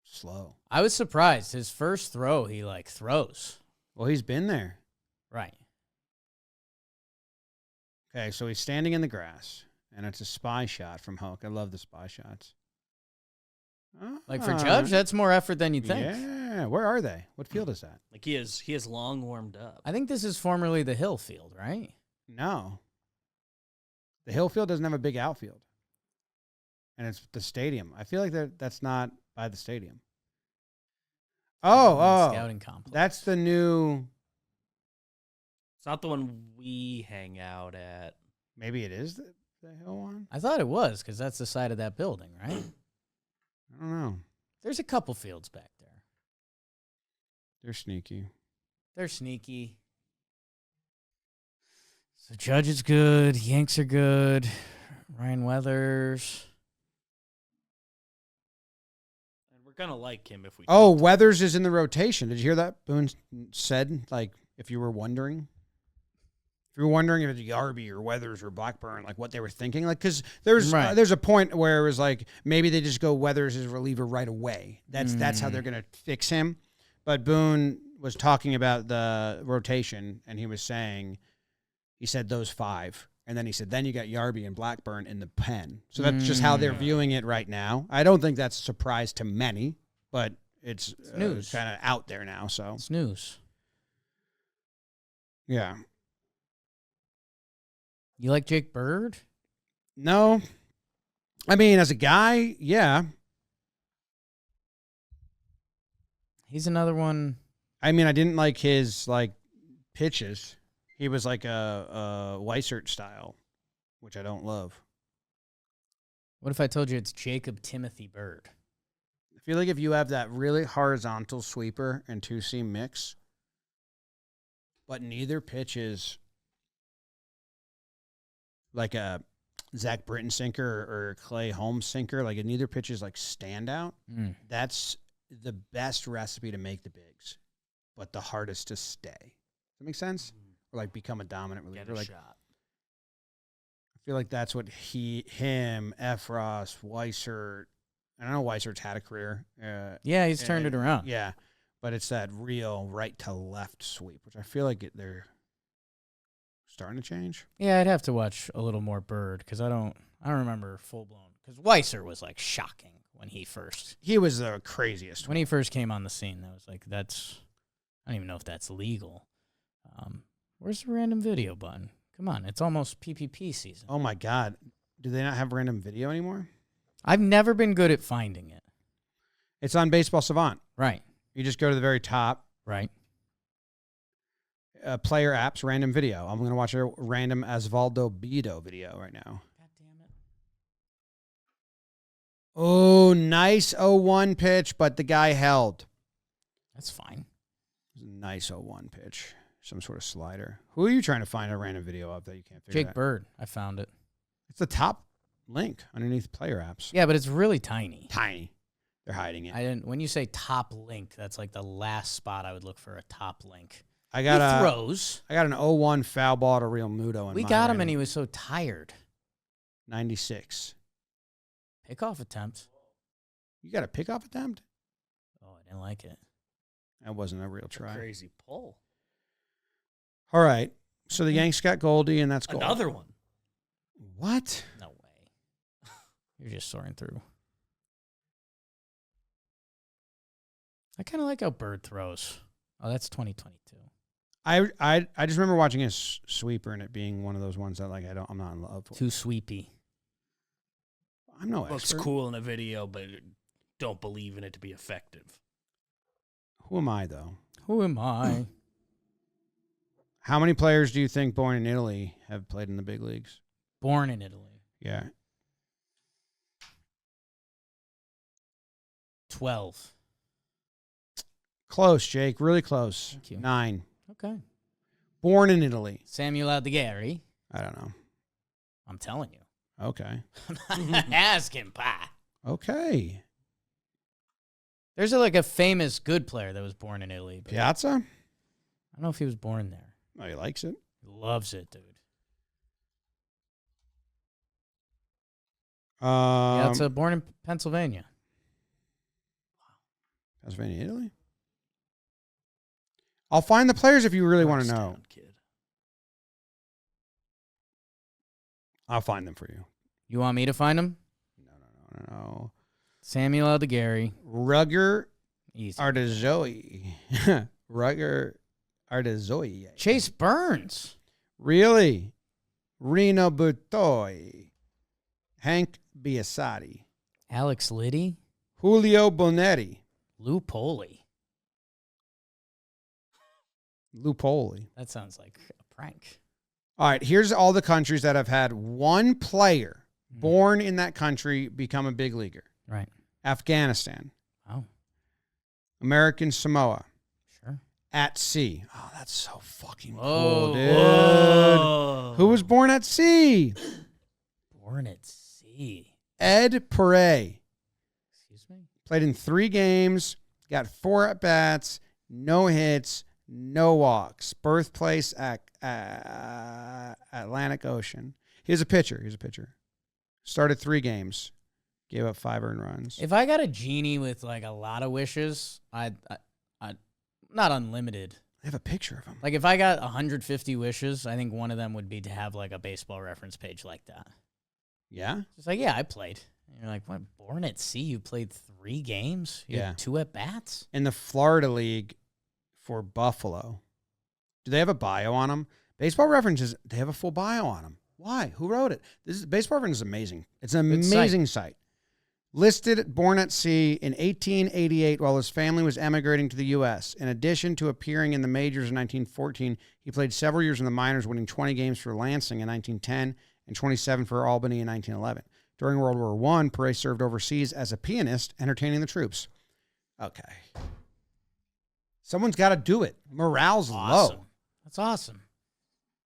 Speaker 1: slow.
Speaker 3: I was surprised. His first throw, he, throws.
Speaker 1: Well, he's been there.
Speaker 3: Right.
Speaker 1: Okay, so he's standing in the grass, and it's a spy shot from Hoke. I love the spy shots.
Speaker 3: For Judge, that's more effort than you think.
Speaker 1: Yeah. Where are they? What field is that?
Speaker 4: Like he is long warmed up.
Speaker 3: I think this is formerly the Hill Field, right?
Speaker 1: No. The Hill Field doesn't have a big outfield. And it's the stadium. I feel like that's not by the stadium. Oh.
Speaker 3: Scouting complex.
Speaker 1: That's the new.
Speaker 4: It's not the one we hang out at.
Speaker 1: Maybe it is the Hill one?
Speaker 3: I thought it was because that's the side of that building, right?
Speaker 1: I don't know.
Speaker 3: There's a couple fields back there.
Speaker 1: They're sneaky.
Speaker 3: They're sneaky. So Judge is good. Yanks are good. Ryan Weathers.
Speaker 4: And we're going to like him if we
Speaker 1: Oh,
Speaker 4: talk to
Speaker 1: Weathers is in the rotation. Did you hear that? Boone said, if you were wondering. If you're wondering if it's Yarby or Weathers or Blackburn, what they were thinking, because there's a point where it was maybe they just go Weathers as reliever right away. That's how they're gonna fix him. But Boone was talking about the rotation, and he said those five, and then he said then you got Yarby and Blackburn in the pen. So that's just how they're viewing it right now. I don't think that's a surprise to many, but it's
Speaker 3: news.
Speaker 1: Kind of out there now. So
Speaker 3: It's news.
Speaker 1: yeah.
Speaker 3: You like Jake Bird?
Speaker 1: No. I mean, as a guy, yeah.
Speaker 3: He's another one.
Speaker 1: I mean, I didn't like his pitches. He was like a Weissert style, which I don't love.
Speaker 3: What if I told you it's Jacob Timothy Bird?
Speaker 1: I feel like if you have that really horizontal sweeper and two-seam mix, but neither pitch is like a Zach Britton sinker or Clay Holmes sinker, like neither pitch is like standout, that's the best recipe to make the bigs, but the hardest to stay. Does that make sense? Or like become a dominant reliever.
Speaker 4: Get a
Speaker 1: Like,
Speaker 4: shot.
Speaker 1: I feel like that's what him, Efros, Weissert. I don't know Weissert's had a career.
Speaker 3: Yeah, he's turned it around.
Speaker 1: Yeah, but it's that real right to left sweep, which I feel like they're starting to change.
Speaker 3: Yeah, I'd have to watch a little more Bird because I don't remember full blown. Because Weissert was like shocking when he first
Speaker 1: was the craziest.
Speaker 3: when he first came on the scene. That was like I don't even know if that's legal. Where's the random video button? Come on, it's almost PPP season.
Speaker 1: Oh my God, do they not have random video anymore?
Speaker 3: I've never been good at finding it.
Speaker 1: It's on Baseball Savant.
Speaker 3: Right,
Speaker 1: You just go to the very top.
Speaker 3: right.
Speaker 1: Player apps, random video. I'm going to watch a random Osvaldo Bido video right now.
Speaker 3: God damn it.
Speaker 1: Oh, nice 0-1 pitch, but the guy held.
Speaker 3: That's fine.
Speaker 1: Nice 0-1 pitch. Some sort of slider. Who are you trying to find a random video of that you can't figure
Speaker 3: Jake
Speaker 1: out?
Speaker 3: Bird, I found it.
Speaker 1: It's the top link underneath player apps.
Speaker 3: Yeah, but it's really tiny.
Speaker 1: Tiny. They're hiding it.
Speaker 3: When you say top link, that's like the last spot I would look for a top link.
Speaker 1: I
Speaker 3: He
Speaker 1: got
Speaker 3: throws.
Speaker 1: I got an 0-1 foul ball to Real Muto.
Speaker 3: We got him, and he was so tired.
Speaker 1: 96.
Speaker 3: Pickoff attempt.
Speaker 1: You got a pickoff attempt?
Speaker 3: Oh, I didn't like it.
Speaker 1: That wasn't a real try.
Speaker 4: Crazy pull.
Speaker 1: All right. So the Yanks got Goldie, and that's gold.
Speaker 4: Another one.
Speaker 1: What?
Speaker 3: No way. You're just soaring through. I kind of like how Bird throws. Oh, that's 2022.
Speaker 1: I just remember watching a sweeper and it being one of those ones that like I'm not in love with.
Speaker 3: Too sweepy.
Speaker 1: I'm no
Speaker 4: Looks
Speaker 1: expert.
Speaker 4: cool in a video, but don't believe in it to be effective.
Speaker 1: Who am I though?
Speaker 3: Who am I?
Speaker 1: How many players do you think born in Italy have played in the big leagues?
Speaker 3: Born in Italy.
Speaker 1: Yeah.
Speaker 3: 12.
Speaker 1: Close, Jake. Really close.
Speaker 3: Thank you.
Speaker 1: 9.
Speaker 3: Okay.
Speaker 1: Born in Italy.
Speaker 3: Samuel Aldegheri.
Speaker 1: I don't know.
Speaker 3: I'm telling you.
Speaker 1: Okay.
Speaker 3: Ask him, pa.
Speaker 1: Okay.
Speaker 3: There's like a famous good player that was born in Italy. But
Speaker 1: Piazza?
Speaker 3: I don't know if he was born there.
Speaker 1: Oh, he likes it.
Speaker 3: He loves it, dude. Piazza, born in Pennsylvania.
Speaker 1: Pennsylvania, Italy? I'll find the players if you really want to know.
Speaker 4: Youngstown kid.
Speaker 1: I'll find them for you.
Speaker 3: You want me to find him?
Speaker 1: No.
Speaker 3: Samuel Aldegheri.
Speaker 1: Rugger
Speaker 3: Easy.
Speaker 1: Artazoy. Rugger Artazoy.
Speaker 3: Chase Burns.
Speaker 1: Really? Reno Butoy. Hank Biasotti.
Speaker 3: Alex Liddy.
Speaker 1: Julio Bonetti.
Speaker 3: Lou Poli.
Speaker 1: Lupoli.
Speaker 3: That sounds like a prank.
Speaker 1: All right, here's all the countries that have had one player born in that country become a big leaguer.
Speaker 3: Right.
Speaker 1: Afghanistan.
Speaker 3: Oh,
Speaker 1: American Samoa.
Speaker 3: sure.
Speaker 1: At sea. Oh, that's so fucking
Speaker 3: Whoa.
Speaker 1: cool, dude.
Speaker 4: Whoa.
Speaker 1: Who was born at sea?
Speaker 3: Born at sea.
Speaker 1: Ed Perret.
Speaker 3: Excuse me?
Speaker 1: Played in 3 games, got 4 at-bats, no hits, no walks. Birthplace at Atlantic Ocean. He's a pitcher. Started 3 games, gave up 5 earned runs.
Speaker 3: If I got a genie with like a lot of wishes, I'd not unlimited.
Speaker 1: I have a picture of him.
Speaker 3: Like if I got 150 wishes, I think one of them would be to have like a baseball reference page like that.
Speaker 1: Yeah?
Speaker 3: It's like, yeah, I played. And you're like, what? Born at sea? You played 3 games? You
Speaker 1: Yeah.
Speaker 3: had 2 at bats?
Speaker 1: In the Florida League for Buffalo. Do they have a bio on him? Baseball References, they have a full bio on him. Why? Who wrote it? Baseball Reference is amazing. It's an
Speaker 3: Good
Speaker 1: amazing site. Listed born at sea in 1888 while his family was emigrating to the U.S. In addition to appearing in the majors in 1914, he played several years in the minors, winning 20 games for Lansing in 1910 and 27 for Albany in 1911. During World War I, Perez served overseas as a pianist, entertaining the troops. Okay. Someone's got to do it. Morale's low.
Speaker 3: That's awesome.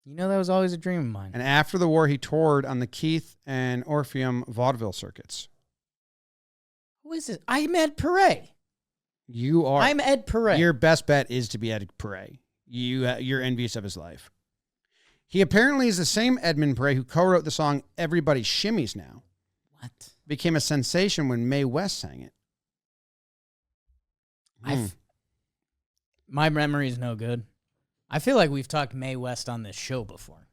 Speaker 3: You know that was always a dream of mine.
Speaker 1: And after the war, he toured on the Keith and Orpheum vaudeville circuits.
Speaker 3: Who is it? I'm Ed Perez.
Speaker 1: You are.
Speaker 3: I'm Ed Perez.
Speaker 1: Your best bet is to be Ed Perez. You're envious of his life. He apparently is the same Edmund Perez who co-wrote the song Everybody Shimmies Now.
Speaker 3: What?
Speaker 1: Became a sensation when Mae West sang it.
Speaker 3: My memory is no good. I feel like we've talked Mae West on this show before.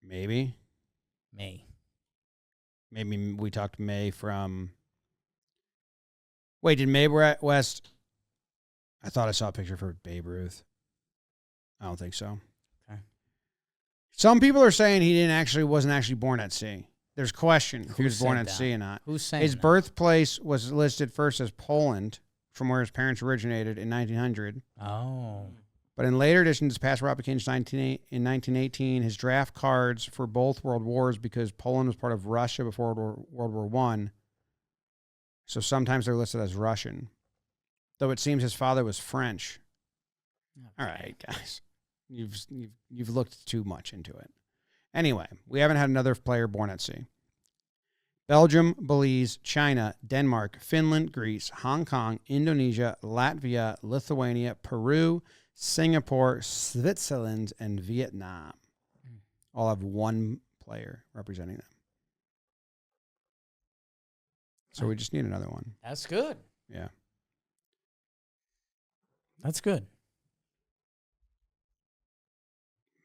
Speaker 1: Maybe.
Speaker 3: May.
Speaker 1: Maybe we talked Mae from... Wait, did Mae West... I thought I saw a picture for Babe Ruth. I don't think so.
Speaker 3: Okay.
Speaker 1: Some people are saying he wasn't actually born at sea. There's question if he was born at sea or not.
Speaker 3: Who's saying
Speaker 1: His
Speaker 3: that?
Speaker 1: birthplace was listed first as Poland, from where his parents originated in 1900.
Speaker 3: Oh.
Speaker 1: But in later editions, his passport application in 1918, his draft cards for both world wars, because Poland was part of Russia before World War I. So sometimes they're listed as Russian, though it seems his father was French.
Speaker 3: Okay.
Speaker 1: All right, guys, you've looked too much into it. Anyway, we haven't had another player born at sea. Belgium, Belize, China, Denmark, Finland, Greece, Hong Kong, Indonesia, Latvia, Lithuania, Peru, Singapore, Switzerland, and Vietnam all have one player representing them. So we just need another one.
Speaker 3: That's good.
Speaker 1: Yeah.
Speaker 3: That's good.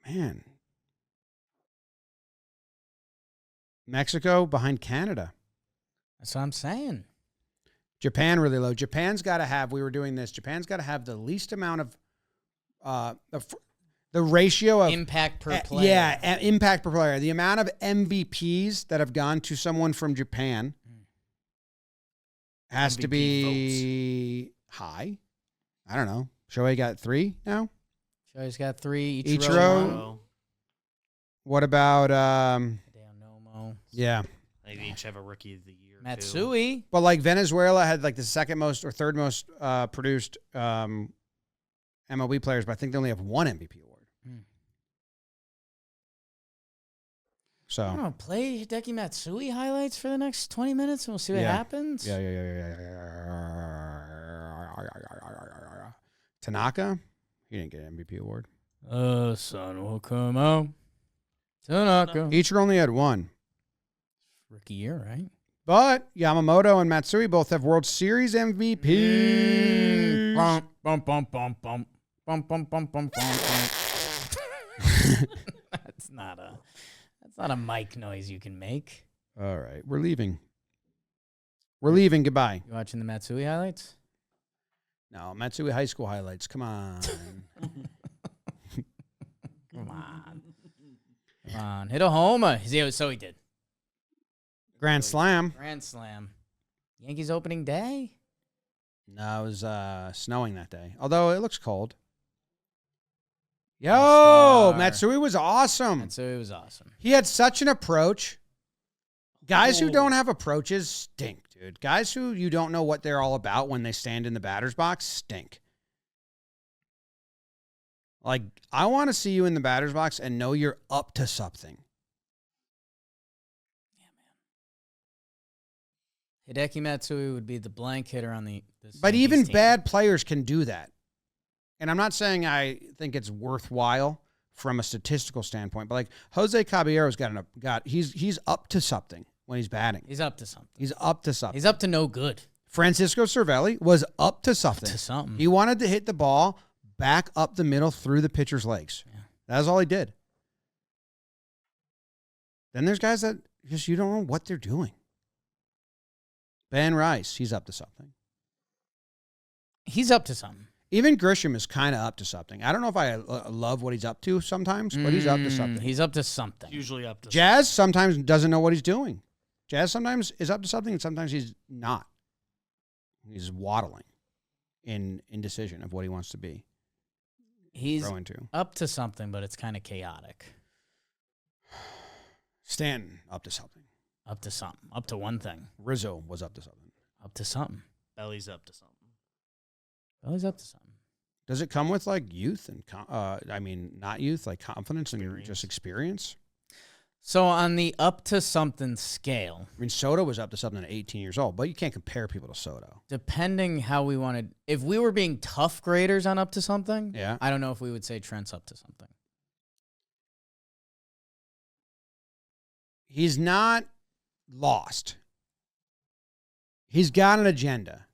Speaker 1: Man. Mexico behind Canada.
Speaker 3: That's what I'm saying.
Speaker 1: Japan really low. Japan's got to have, we were doing this, Japan's got to have the least amount of the ratio of
Speaker 3: Impact per player.
Speaker 1: Yeah, impact per player. The amount of MVPs that have gone to someone from Japan has to be high. I don't know. Shohei got 3 now?
Speaker 3: Shohei's got 3.
Speaker 1: Ichiro. What about
Speaker 3: Nomo.
Speaker 1: yeah.
Speaker 4: They each have a rookie of the year.
Speaker 3: Matsui.
Speaker 1: But like Venezuela had like the second most or third most produced MLB players, but I think they only have 1 MVP award. So
Speaker 3: I don't know. Play Hideki Matsui highlights for the next 20 minutes and we'll see what happens.
Speaker 1: Yeah. Tanaka, he didn't get an MVP award.
Speaker 3: Sun will come out. Tanaka.
Speaker 1: Ichiro only had 1.
Speaker 3: Rookie year, right?
Speaker 1: But Yamamoto and Matsui both have World Series MVP.
Speaker 3: Bum, bum, bum, bum, bum. Bum, bum, bum, bum, bum, bum. That's not a mic noise you can make.
Speaker 1: All right, we're leaving. We're leaving. Goodbye.
Speaker 3: You watching the Matsui highlights?
Speaker 1: No, Matsui high school highlights. Come on.
Speaker 3: Come on. Hit a homer. So he did.
Speaker 1: Grand Slam.
Speaker 3: Grand Slam. Yankees opening day?
Speaker 1: No, it was snowing that day. Although it looks cold. Yo, Matsui was awesome.
Speaker 3: Matsui was awesome.
Speaker 1: He had such an approach. Guys who don't have approaches stink, dude. Guys who you don't know what they're all about when they stand in the batter's box stink. Like, I want to see you in the batter's box and know you're up to something.
Speaker 3: Yeah, man. Hideki Matsui would be the blank hitter on the
Speaker 1: But
Speaker 3: Yankees
Speaker 1: even
Speaker 3: team.
Speaker 1: bad players can do that. And I'm not saying I think it's worthwhile from a statistical standpoint, but like Jose Caballero's he's up to something when he's batting.
Speaker 3: He's up to something.
Speaker 1: He's up to something.
Speaker 3: He's up to no good.
Speaker 1: Francisco Cervelli was up to something.
Speaker 3: Up to something.
Speaker 1: He wanted to hit the ball back up the middle through the pitcher's legs.
Speaker 3: Yeah.
Speaker 1: That's all he did. Then there's guys that just you don't know what they're doing. Ben Rice, he's up to something.
Speaker 3: He's up to something.
Speaker 1: Even Grisham is kind of up to something. I don't know if I love what he's up to sometimes, but he's up to something.
Speaker 3: He's up to something.
Speaker 4: Usually up to
Speaker 1: Jazz sometimes doesn't know what he's doing. Jazz sometimes is up to something, and sometimes he's not. He's waddling in indecision of what he wants to be.
Speaker 3: He's
Speaker 1: Grow into.
Speaker 3: up to something, but it's kind of chaotic.
Speaker 1: Stanton up to something.
Speaker 3: Up to something. Up to one thing.
Speaker 1: Rizzo was up to something.
Speaker 3: Up to something.
Speaker 4: Belly's up to something.
Speaker 3: Always up to something.
Speaker 1: Does it come with like youth and not youth, like confidence and
Speaker 4: Experience.
Speaker 1: just experience?
Speaker 3: So on the up to something scale,
Speaker 1: I mean, Soto was up to something at 18 years old, but you can't compare people to Soto.
Speaker 3: depending how we wanted, if we were being tough graders on up to something,
Speaker 1: Yeah.
Speaker 3: I don't know if we would say Trent's up to something.
Speaker 1: He's not lost. He's got an agenda.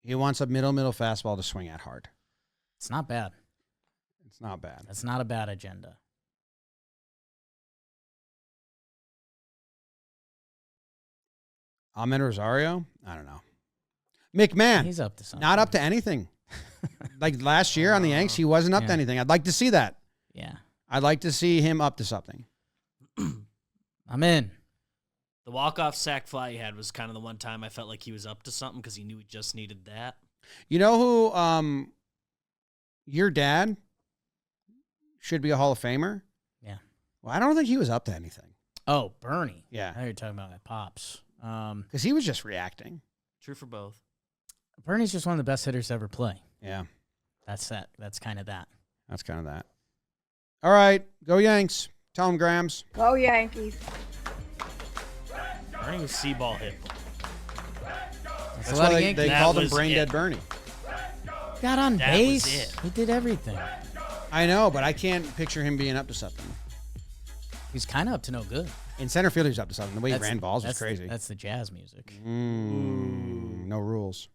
Speaker 1: He wants a middle fastball to swing at hard.
Speaker 3: It's not bad.
Speaker 1: It's not bad.
Speaker 3: That's not a bad agenda.
Speaker 1: Ahmed Rosario? I don't know. McMahon.
Speaker 3: He's up to something.
Speaker 1: Not up to anything. Like last year on the Yanks, he wasn't up to
Speaker 3: Yeah.
Speaker 1: anything. I'd like to see that.
Speaker 3: Yeah.
Speaker 1: I'd like to see him up to something.
Speaker 3: I'm in.
Speaker 4: The walk-off sack fly he had was kind of the one time I felt like he was up to something because he knew he just needed that.
Speaker 1: You know who your dad should be a Hall of Famer?
Speaker 3: Yeah.
Speaker 1: Well, I don't think he was up to anything.
Speaker 3: Oh, Bernie.
Speaker 1: Yeah.
Speaker 3: Now you're talking about my pops.
Speaker 1: Because he was just reacting.
Speaker 4: True for both.
Speaker 3: Bernie's just one of the best hitters to ever play.
Speaker 1: Yeah.
Speaker 3: That's that. That's kind of that.
Speaker 1: That's kind of that. All right. Go Yanks. Tell him, Grams.
Speaker 5: Go Yankees.
Speaker 4: Bernie was C-ball hit.
Speaker 3: That's
Speaker 1: That's
Speaker 3: a lot
Speaker 1: why
Speaker 3: of
Speaker 1: they
Speaker 3: Yankees.
Speaker 4: That
Speaker 1: called him
Speaker 4: was
Speaker 1: Brain
Speaker 4: it.
Speaker 1: Dead Bernie.
Speaker 3: Got on
Speaker 4: That was
Speaker 3: base.
Speaker 4: it.
Speaker 3: He did everything.
Speaker 1: I know, but I can't picture him being up to something.
Speaker 3: He's kind of up to no good.
Speaker 1: In center field, he was up to something. The way he
Speaker 3: That's-
Speaker 1: ran balls was
Speaker 3: that's-
Speaker 1: crazy.
Speaker 3: That's the jazz music.
Speaker 1: No rules.